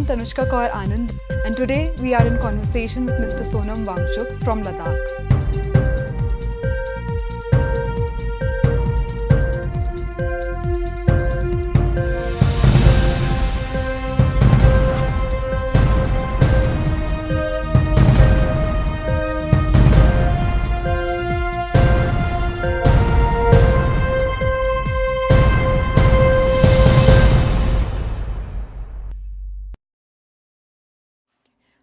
Tanushka Kaur Anand, and today we are in conversation with Mr. Sonam Wangchuk from Ladakh.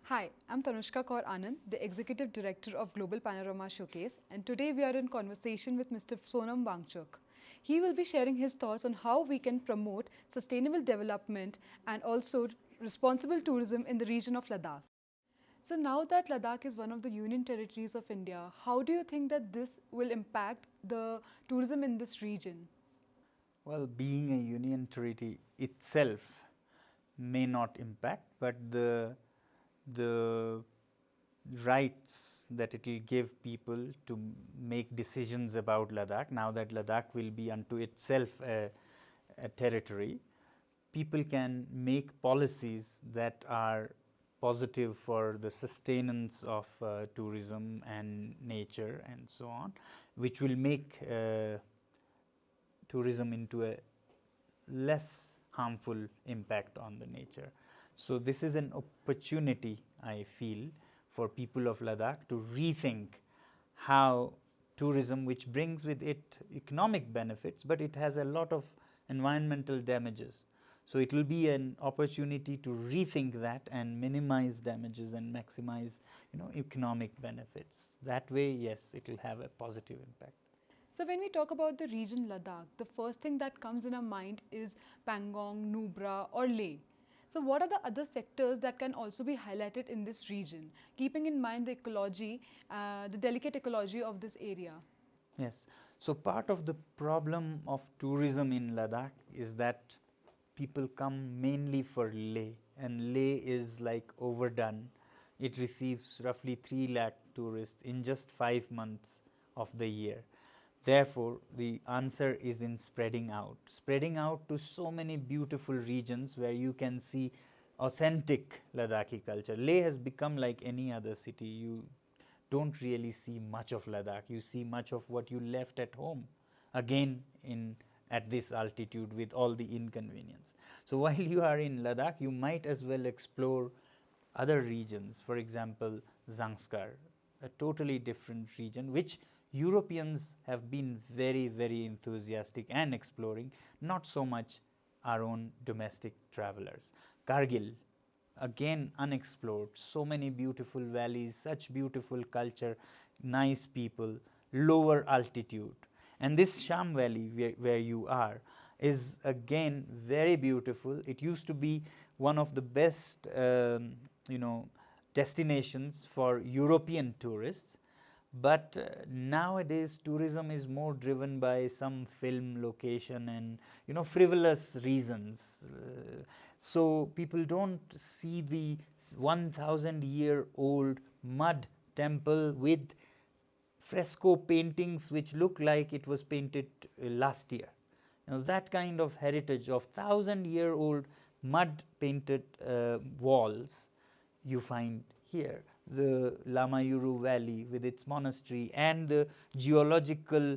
Hi, I'm Tanushka Kaur Anand, the Executive Director of Global Panorama Showcase, and today we are in conversation with Mr. Sonam Wangchuk. He will be sharing his thoughts on how we can promote sustainable development and also responsible tourism in the region of Ladakh. So now that Ladakh is one of the union territories of India, how do you think that this will impact the tourism in this region? Well, being a union territory itself may not impact, but the rights that it will give people to make decisions about Ladakh, now that Ladakh will be unto itself a territory, people can make policies that are positive for the sustenance of tourism and nature and so on, which will make tourism into a less harmful impact on the nature. So, this is an opportunity, I feel, for people of Ladakh to rethink how tourism, which brings with it economic benefits, but it has a lot of environmental damages. So, it will be an opportunity to rethink that and minimize damages and maximize, economic benefits. That way, yes, it will have a positive impact. So when we talk about the region Ladakh, the first thing that comes in our mind is Pangong, Nubra or Leh. So what are the other sectors that can also be highlighted in this region, keeping in mind the ecology, the delicate ecology of this area? Yes. So part of the problem of tourism in Ladakh is that people come mainly for Leh, and Leh is like overdone. It receives roughly 3 lakh tourists in just 5 months of the year. Therefore, the answer is in spreading out to so many beautiful regions where you can see authentic Ladakhi culture. Leh has become like any other city. You don't really see much of Ladakh. You see much of what you left at home, again at this altitude with all the inconvenience. So, while you are in Ladakh, you might as well explore other regions. For example, Zanskar, a totally different region, which Europeans have been very, very enthusiastic and exploring, not so much our own domestic travelers. Kargil, again unexplored, so many beautiful valleys, such beautiful culture, nice people, lower altitude. And this Sham Valley where you are is again very beautiful. It used to be one of the best destinations for European tourists. But nowadays tourism is more driven by some film location and frivolous reasons. So people don't see the 1000-year-old mud temple with fresco paintings which look like it was painted last year. That kind of heritage of 1000-year-old mud painted walls you find here. The Lamayuru Valley with its monastery and the geological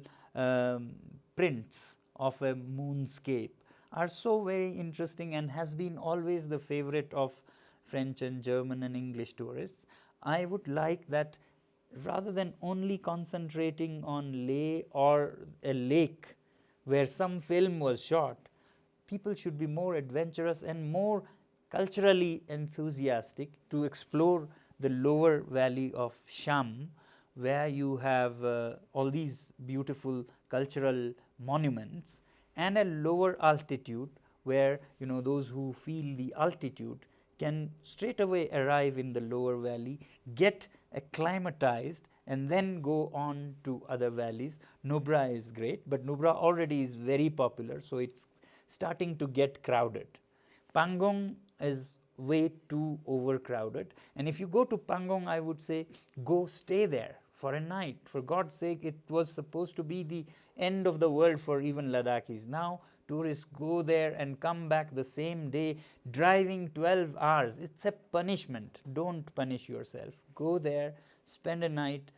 prints of a moonscape are so very interesting and has been always the favorite of French and German and English tourists. I would like that rather than only concentrating on Leh or a lake where some film was shot, people should be more adventurous and more culturally enthusiastic to explore the lower valley of Sham, where you have all these beautiful cultural monuments, and a lower altitude where those who feel the altitude can straight away arrive in the lower valley, get acclimatized and then go on to other valleys. Nubra is great, but Nubra already is very popular, so it's starting to get crowded. Pangong is way too overcrowded, and if you go to Pangong, I would say go stay there for a night. For God's sake, it was supposed to be the end of the world for even Ladakhis. Now tourists go there and come back the same day, driving 12 hours. It's a punishment. Don't punish yourself. Go there, spend a night,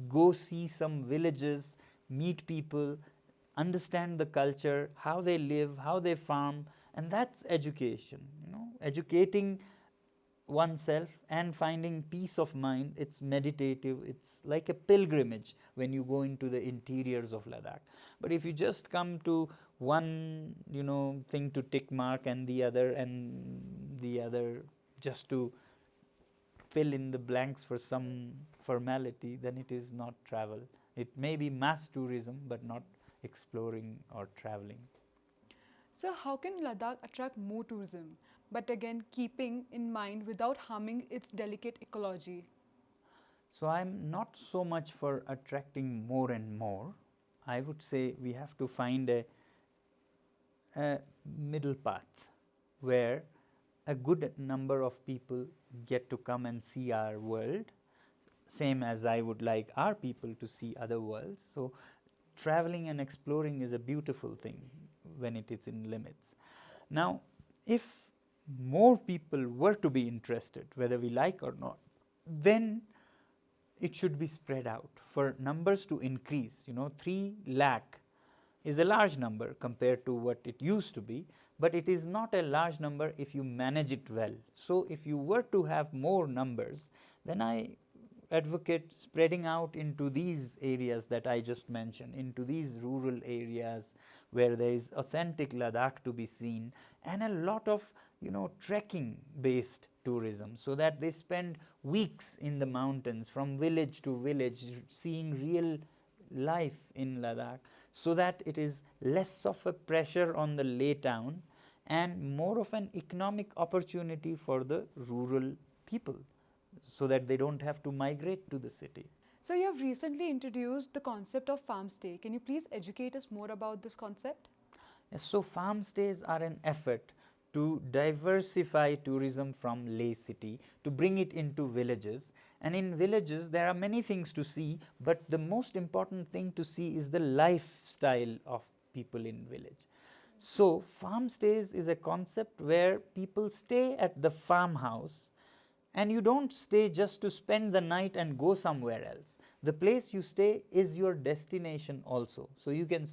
go see some villages, meet people, understand the culture, how they live, how they farm, and that's education. Educating oneself and finding peace of mind. It's meditative, it's like a pilgrimage when you go into the interiors of Ladakh. But if you just come to one thing to tick mark and the other just to fill in the blanks for some formality, then it is not travel. It may be mass tourism but not exploring or traveling. So how can Ladakh attract more tourism, but again keeping in mind without harming its delicate ecology? So I'm not so much for attracting more and more. I would say we have to find a middle path where a good number of people get to come and see our world, same as I would like our people to see other worlds. So traveling and exploring is a beautiful thing when it is in limits. Now, if more people were to be interested, whether we like or not, then it should be spread out for numbers to increase. 3 lakh is a large number compared to what it used to be, but it is not a large number if you manage it well. So if you were to have more numbers, then I advocate spreading out into these areas that I just mentioned, into these rural areas where there is authentic Ladakh to be seen, and a lot of trekking based tourism, so that they spend weeks in the mountains from village to village seeing real life in Ladakh, so that it is less of a pressure on the lay town and more of an economic opportunity for the rural people, so that they don't have to migrate to the city. So you have recently introduced the concept of farm stay. Can you please educate us more about this concept? Yes, so farm stays are an effort to diversify tourism from lay city, to bring it into villages. And in villages there are many things to see, but the most important thing to see is the lifestyle of people in village. So farm stays is a concept where people stay at the farmhouse, and you don't stay just to spend the night and go somewhere else. The place you stay is your destination also. So you can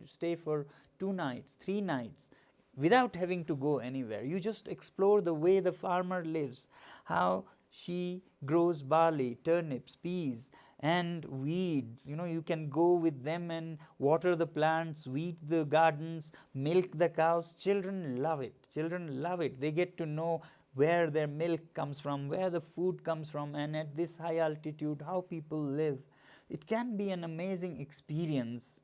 stay for 2 nights, 3 nights without having to go anywhere. You just explore the way the farmer lives, how she grows barley, turnips, peas and weeds. You can go with them and water the plants, weed the gardens, milk the cows. Children love it. They get to know where their milk comes from, where the food comes from, and at this high altitude how people live. It can be an amazing experience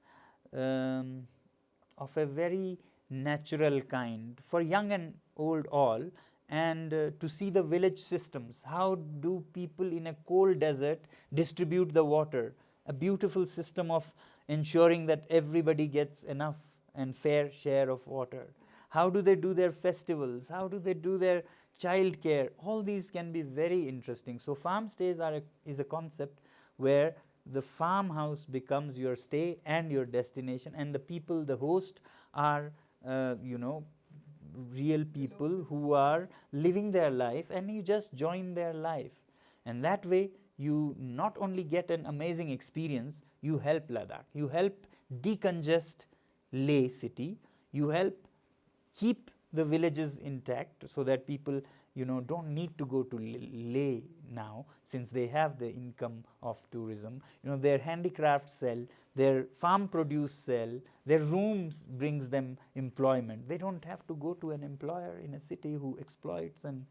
of a very natural kind for young and old all, and to see the village systems. How do people in a cold desert distribute the water? A beautiful system of ensuring that everybody gets enough and fair share of water. How do they do their festivals? How do they do their child care? All these can be very interesting. So farm stays is a concept where the farmhouse becomes your stay and your destination, and the people, the host, are real people who are living their life, and you just join their life. And that way you not only get an amazing experience, you help Ladakh, you help decongest Leh city, you help keep the villages intact, so that people don't need to go to Leh now, since they have the income of tourism. Their handicrafts sell, their farm produce sell, their rooms brings them employment. They don't have to go to an employer in a city who exploits. And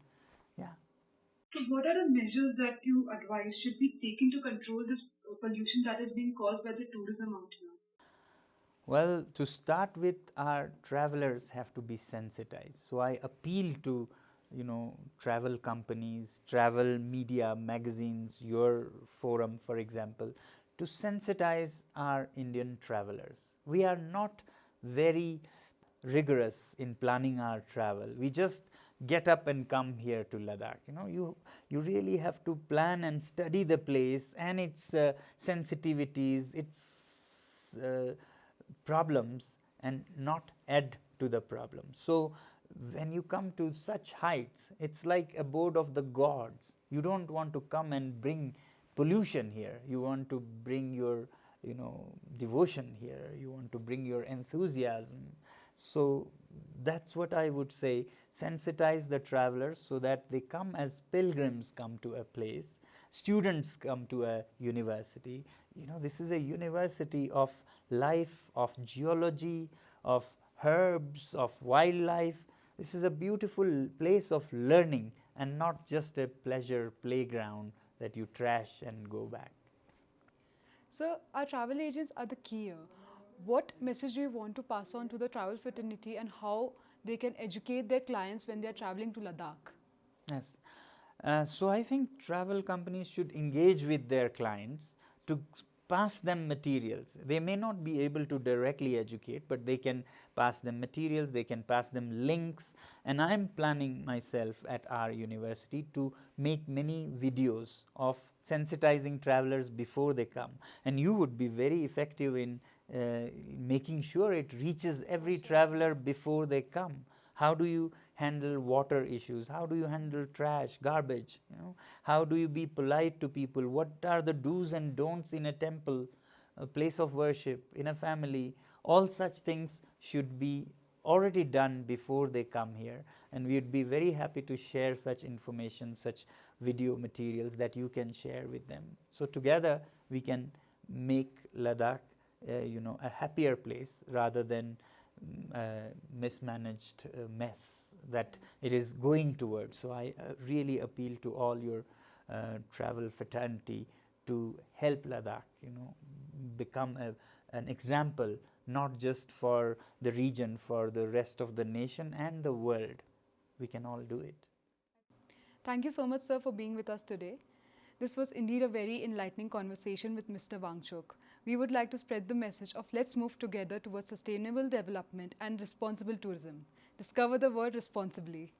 So what are the measures that you advise should be taken to control this pollution that is being caused by the tourism out here? Well, to start with, our travelers have to be sensitized. So I appeal to travel companies, travel media, magazines, your forum for example, to sensitize our Indian travelers. We are not very rigorous in planning our travel. We just get up and come here to Ladakh. You really have to plan and study the place and its sensitivities, its problems, and not add to the problem. So when you come to such heights, it's like abode of the gods. You don't want to come and bring pollution here. You want to bring your, you know, devotion here. You want to bring your enthusiasm. So that's what I would say. Sensitize the travelers so that they come as pilgrims come to a place. Students come to a university. You know, this is a university of life, of geology, of herbs, of wildlife. This is a beautiful place of learning and not just a pleasure playground that you trash and go back. So, our travel agents are the key here. What message do you want to pass on to the travel fraternity and how they can educate their clients when they are traveling to Ladakh? Yes. So I think travel companies should engage with their clients to pass them materials. They may not be able to directly educate, but they can pass them materials, they can pass them links. And I am planning myself at our university to make many videos of sensitizing travelers before they come. And you would be very effective in making sure it reaches every traveler before they come. How do you handle water issues? How do you handle trash, garbage? You know, how do you be polite to people? What are the do's and don'ts in a temple, a place of worship, in a family? All such things should be already done before they come here, and we would be very happy to share such information, such video materials that you can share with them. So together we can make Ladakh a happier place rather than mismanaged mess that it is going towards. So I really appeal to all your travel fraternity to help Ladakh, become an example, not just for the region, for the rest of the nation and the world. We can all do it. Thank you so much, sir, for being with us today. This was indeed a very enlightening conversation with Mr. Wangchuk. We would like to spread the message of let's move together towards sustainable development and responsible tourism. Discover the world responsibly.